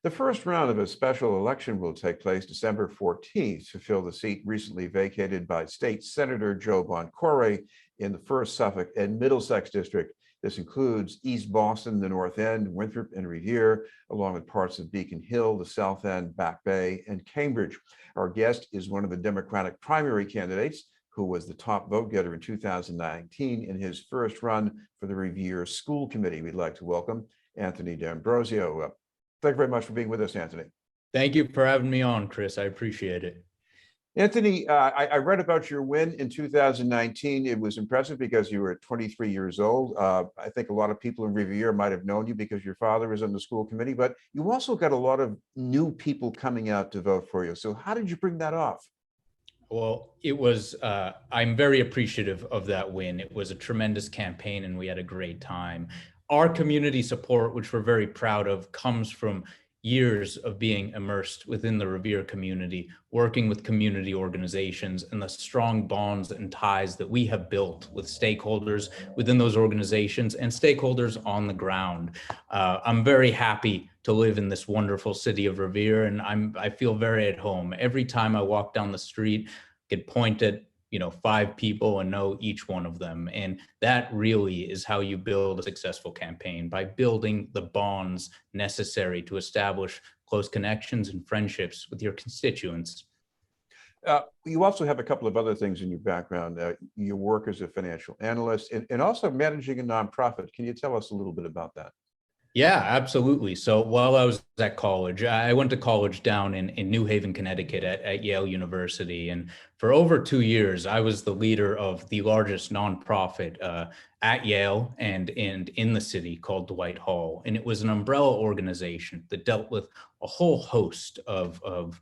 The first round of a special election will take place December 14th to fill the seat recently vacated by State Senator Joe Boncore in the first Suffolk and Middlesex District. This includes East Boston, the North End, Winthrop, and Revere, along with parts of Beacon Hill, the South End, Back Bay, and Cambridge. Our guest is one of the Democratic primary candidates who was the top vote getter in 2019 in his first run for the Revere School Committee. We'd like to welcome Anthony D'Ambrosio. Thank you very much for being with us, Anthony. Thank you for having me on, Chris. I appreciate it. Anthony, I read about your win in 2019. It was impressive because you were 23 years old. I think a lot of people in Revere might have known you because your father was on the school committee, but you also got a lot of new people coming out to vote for you. So how did you bring that off? Well, it was, I'm very appreciative of that win. It was a tremendous campaign and we had a great time. Our community support, which we're very proud of, comes from years of being immersed within the Revere community, working with community organizations and the strong bonds and ties that we have built with stakeholders within those organizations and stakeholders on the ground. I'm very happy to live in this wonderful city of Revere, and I feel very at home. Every time I walk down the street, I could point at 5 people and know each one of them. And that really is how you build a successful campaign, by building the bonds necessary to establish close connections and friendships with your constituents. You also have a couple of other things in your background. Your work as a financial analyst and also managing a nonprofit. Can you tell us a little bit about that? Yeah, absolutely. So while I was at college, I went to college down in New Haven, Connecticut at Yale University. And for over 2 years, I was the leader of the largest nonprofit at Yale and in the city called Dwight Hall. And it was an umbrella organization that dealt with a whole host of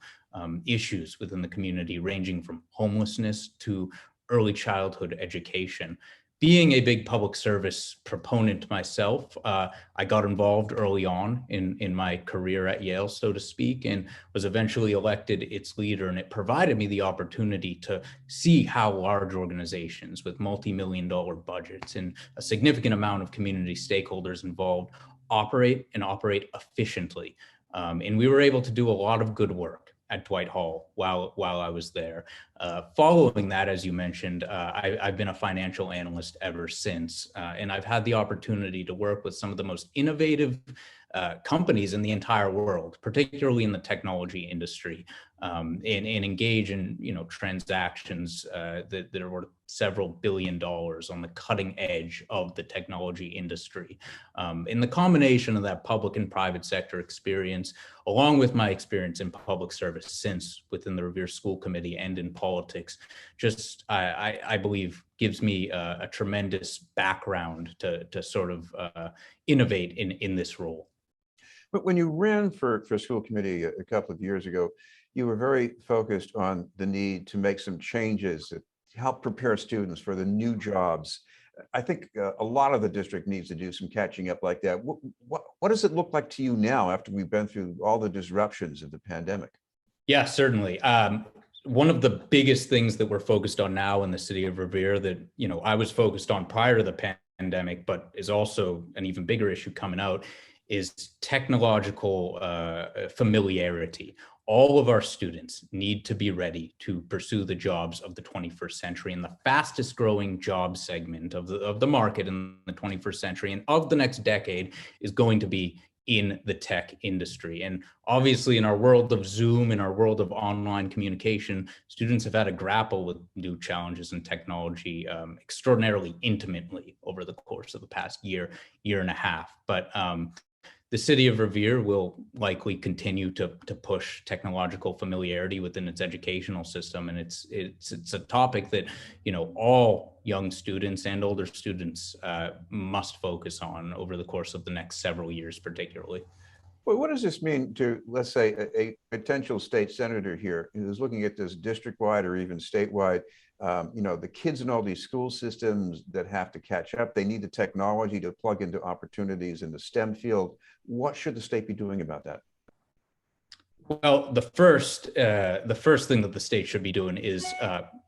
issues within the community, ranging from homelessness to early childhood education. Being a big public service proponent myself, I got involved early on in my career at Yale, so to speak, and was eventually elected its leader. And it provided me the opportunity to see how large organizations with multi-million-dollar budgets and a significant amount of community stakeholders involved operate efficiently. And we were able to do a lot of good work at Dwight Hall while I was there. Following that, as you mentioned, I've been a financial analyst ever since, and I've had the opportunity to work with some of the most innovative companies in the entire world, particularly in the technology industry, and engage in transactions that are worth several $1 billion on the cutting edge of the technology industry. In the combination of that public and private sector experience, along with my experience in public service since within the Revere School Committee and in politics, just I believe gives me a tremendous background to sort of innovate in this role. But when you ran for school committee a couple of years ago, you were very focused on the need to make some changes to help prepare students for the new jobs. I think a lot of the district needs to do some catching up like that. What does it look like to you now after we've been through all the disruptions of the pandemic? Yeah, certainly. One of the biggest things that we're focused on now in the city of Revere that, I was focused on prior to the pandemic, but is also an even bigger issue coming out, is technological familiarity. All of our students need to be ready to pursue the jobs of the 21st century, and the fastest growing job segment of the market in the 21st century and of the next decade is going to be in the tech industry. And obviously in our world of Zoom, in our world of online communication, students have had to grapple with new challenges in technology extraordinarily intimately over the course of the past year and a half. But the city of Revere will likely continue to push technological familiarity within its educational system, and it's a topic that all young students and older students must focus on over the course of the next several years, particularly. Well, what does this mean to, let's say, a potential state senator here who's looking at this district-wide or even statewide? The kids in all these school systems that have to catch up, they need the technology to plug into opportunities in the STEM field. What should the state be doing about that? Well, the first thing that the state should be doing is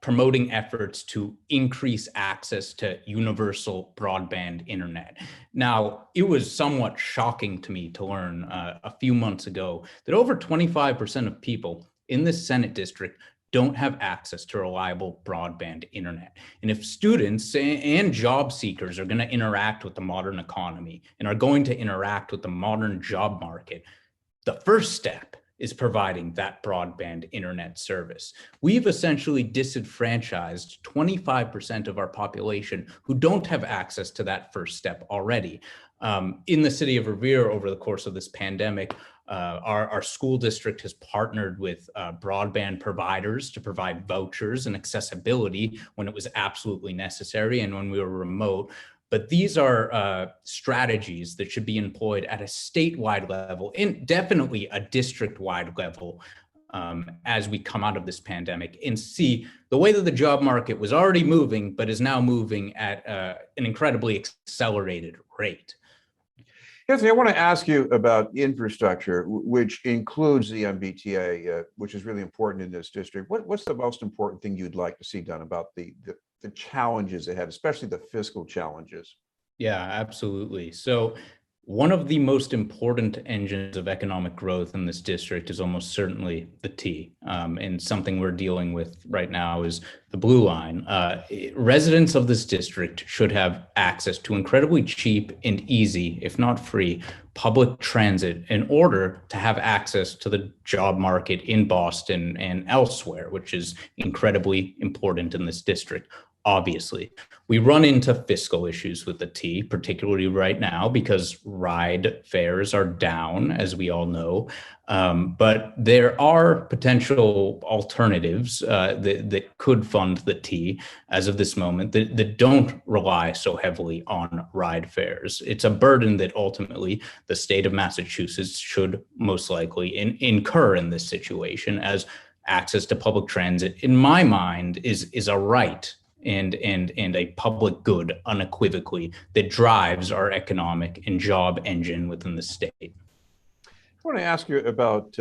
promoting efforts to increase access to universal broadband internet. Now, it was somewhat shocking to me to learn a few months ago that over 25% of people in this Senate district don't have access to reliable broadband internet. And if students and job seekers are going to interact with the modern economy and are going to interact with the modern job market, the first step is providing that broadband internet service. We've essentially disenfranchised 25% of our population who don't have access to that first step already. In the city of Revere, over the course of this pandemic, our school district has partnered with broadband providers to provide vouchers and accessibility when it was absolutely necessary and when we were remote. But these are strategies that should be employed at a statewide level and definitely a district-wide level as we come out of this pandemic and see the way that the job market was already moving, but is now moving at an incredibly accelerated rate. Anthony, I want to ask you about infrastructure, which includes the MBTA, which is really important in this district. What's the most important thing you'd like to see done about the challenges ahead, especially the fiscal challenges? Yeah, absolutely. So one of the most important engines of economic growth in this district is almost certainly the T. And something we're dealing with right now is the Blue Line. Residents of this district should have access to incredibly cheap and easy, if not free, public transit in order to have access to the job market in Boston and elsewhere, which is incredibly important in this district. Obviously, we run into fiscal issues with the T, particularly right now because ride fares are down, as we all know. But there are potential alternatives that could fund the T as of this moment that don't rely so heavily on ride fares. It's a burden that ultimately the state of Massachusetts should most likely incur in this situation, as access to public transit, in my mind, is a right and a public good unequivocally that drives our economic and job engine within the state. I want to ask you about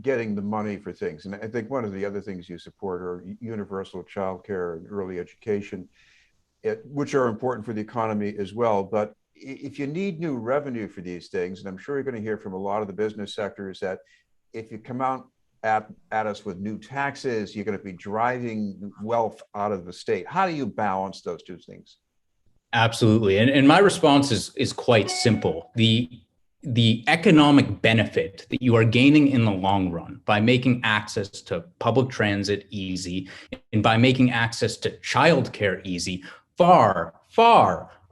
getting the money for things. And I think one of the other things you support are universal childcare and early education, which are important for the economy as well. But if you need new revenue for these things, and I'm sure you're going to hear from a lot of the business sectors that if you come out at us with new taxes, you're going to be driving wealth out of the state. How do you balance those two things? Absolutely. And my response is quite simple. The economic benefit that you are gaining in the long run by making access to public transit easy and by making access to childcare easy far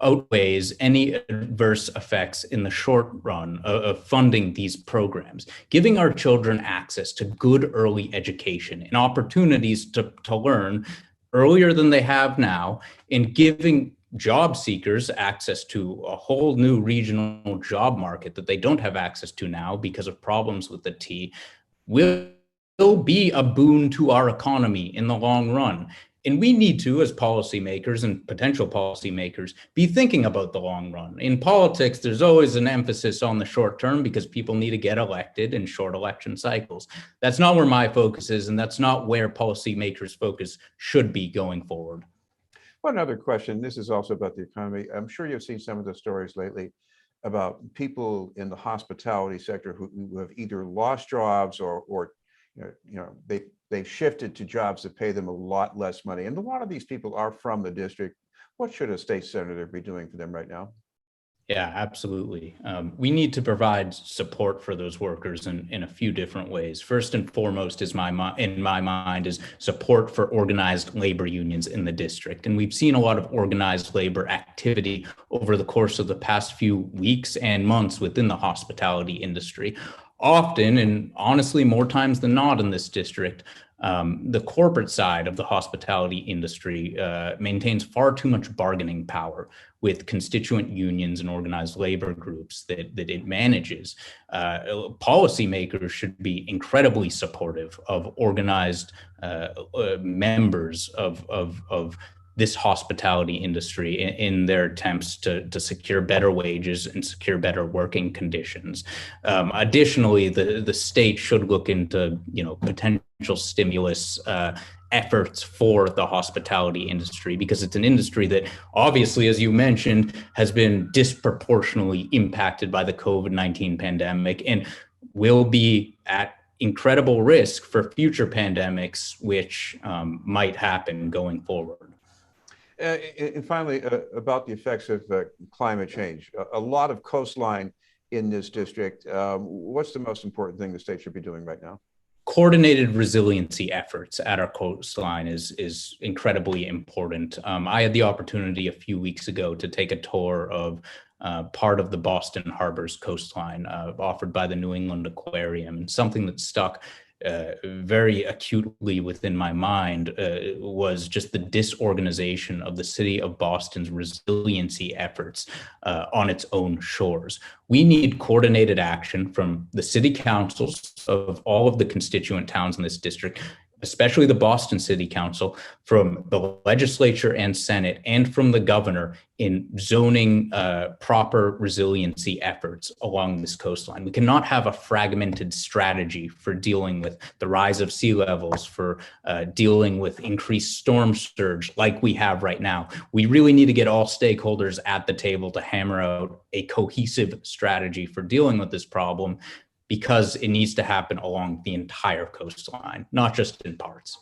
outweighs any adverse effects in the short run of funding these programs, giving our children access to good early education and opportunities to learn earlier than they have now, and giving job seekers access to a whole new regional job market that they don't have access to now because of problems with the T, will be a boon to our economy in the long run. And we need to, as policymakers and potential policymakers, be thinking about the long run. In politics, there's always an emphasis on the short term because people need to get elected in short election cycles. That's not where my focus is, and that's not where policymakers' focus should be going forward. One other question, this is also about the economy. I'm sure you've seen some of the stories lately about people in the hospitality sector who have either lost jobs or they've shifted to jobs that pay them a lot less money. And a lot of these people are from the district. What should a state senator be doing for them right now? Yeah, absolutely. We need to provide support for those workers in a few different ways. First and foremost, in my mind, is support for organized labor unions in the district. And we've seen a lot of organized labor activity over the course of the past few weeks and months within the hospitality industry. Often, and honestly, more times than not in this district, the corporate side of the hospitality industry maintains far too much bargaining power with constituent unions and organized labor groups that it manages. Policymakers should be incredibly supportive of organized members of this hospitality industry in their attempts to secure better wages and secure better working conditions. Additionally, the state should look into, potential stimulus efforts for the hospitality industry, because it's an industry that obviously, as you mentioned, has been disproportionately impacted by the COVID-19 pandemic and will be at incredible risk for future pandemics, which might happen going forward. And finally, about the effects of climate change, a lot of coastline in this district. What's the most important thing the state should be doing right now? Coordinated resiliency efforts at our coastline is incredibly important. I had the opportunity a few weeks ago to take a tour of part of the Boston Harbor's coastline offered by the New England Aquarium, and something that stuck very acutely within my mind was just the disorganization of the city of Boston's resiliency efforts on its own shores. We need coordinated action from the city councils of all of the constituent towns in this district, especially the Boston City Council, from the legislature and Senate, and from the governor in zoning proper resiliency efforts along this coastline. We cannot have a fragmented strategy for dealing with the rise of sea levels, for dealing with increased storm surge like we have right now. We really need to get all stakeholders at the table to hammer out a cohesive strategy for dealing with this problem, because it needs to happen along the entire coastline, not just in parts.